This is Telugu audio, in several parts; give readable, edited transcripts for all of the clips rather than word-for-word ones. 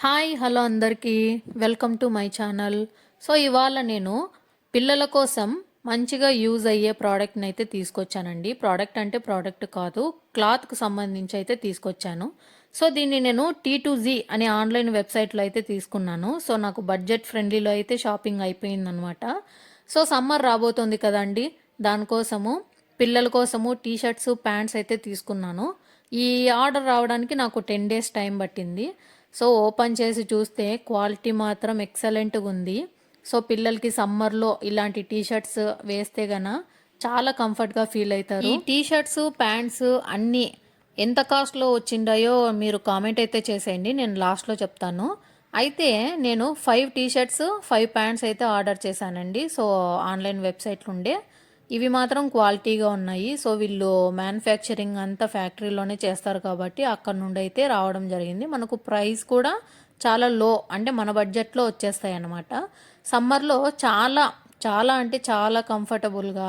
హాయ్ హలో అందరికీ welcome to my channel. So ఇవాళ నేను పిల్లల కోసం మంచిగా యూజ్ అయ్యే ప్రోడక్ట్ని అయితే తీసుకొచ్చానండి. ప్రోడక్ట్ అంటే ప్రోడక్ట్ కాదు, క్లాత్కి సంబంధించి అయితే తీసుకొచ్చాను. సో దీన్ని నేను T2Z అనే ఆన్లైన్ వెబ్సైట్లో అయితే తీసుకున్నాను. సో నాకు బడ్జెట్ ఫ్రెండ్లీలో అయితే షాపింగ్ అయిపోయిందనమాట. సో సమ్మర్ రాబోతోంది కదండి, దానికోసము పిల్లల కోసము టీ షర్ట్స్ ప్యాంట్స్ అయితే తీసుకున్నాను. ఈ ఆర్డర్ రావడానికి నాకు 10 days టైం పట్టింది. సో ఓపెన్ చేసి చూస్తే క్వాలిటీ మాత్రం ఎక్సలెంట్గా ఉంది. సో పిల్లలకి సమ్మర్లో ఇలాంటి టీ షర్ట్స్ వేస్తే గన చాలా కంఫర్ట్గా ఫీల్ అవుతారు. ఈ టీ షర్ట్స్ ప్యాంట్స్ అన్నీ ఎంత కాస్ట్లో వచ్చిండాయో మీరు కామెంట్ అయితే చేసేయండి, నేను లాస్ట్లో చెప్తాను. అయితే నేను 5 టీ షర్ట్స్ 5 ప్యాంట్స్ అయితే ఆర్డర్ చేశానండి. సో ఆన్లైన్ వెబ్సైట్లు ఉండే ఇవి మాత్రం క్వాలిటీగా ఉన్నాయి. సో వీళ్ళు మ్యానుఫ్యాక్చరింగ్ అంతా ఫ్యాక్టరీలోనే చేస్తారు కాబట్టి అక్కడ నుండి అయితే రావడం జరిగింది. మనకు ప్రైస్ కూడా చాలా లో, అంటే మన బడ్జెట్లో వచ్చేస్తాయి అన్నమాట. సమ్మర్లో చాలా చాలా అంటే చాలా కంఫర్టబుల్గా,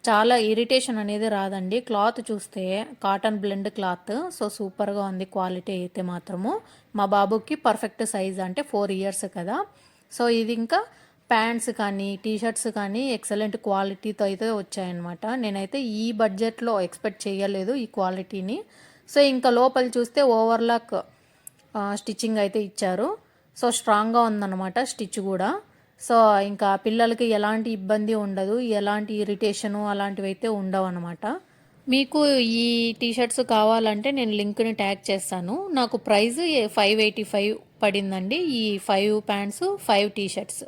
చాలా ఇరిటేషన్ అనేది రాదండి. క్లాత్ చూస్తే కాటన్ బ్లెండ్ క్లాత్, సో సూపర్గా ఉంది క్వాలిటీ అయితే మాత్రము. మా బాబుకి పర్ఫెక్ట్ సైజ్, అంటే 4 years కదా. సో ఇది ఇంకా ప్యాంట్స్ కానీ టీ షర్ట్స్ కానీ ఎక్సలెంట్ క్వాలిటీతో అయితే వచ్చాయన్నమాట. నేనైతే ఈ బడ్జెట్లో ఎక్స్పెక్ట్ చేయలేదు ఈ క్వాలిటీని. సో ఇంకా లోపల చూస్తే ఓవర్లాక్ స్టిచ్చింగ్ అయితే ఇచ్చారు. సో స్ట్రాంగ్గా ఉందన్నమాట స్టిచ్ కూడా. సో ఇంకా పిల్లలకి ఎలాంటి ఇబ్బంది ఉండదు, ఎలాంటి ఇరిటేషను అలాంటివి అయితే ఉండవు అనమాట. మీకు ఈ టీ షర్ట్స్ కావాలంటే నేను లింక్ని ట్యాగ్ చేస్తాను. నాకు ప్రైస్ 585 పడిందండి, ఈ 5 ప్యాంట్స్ 5 టీ షర్ట్స్.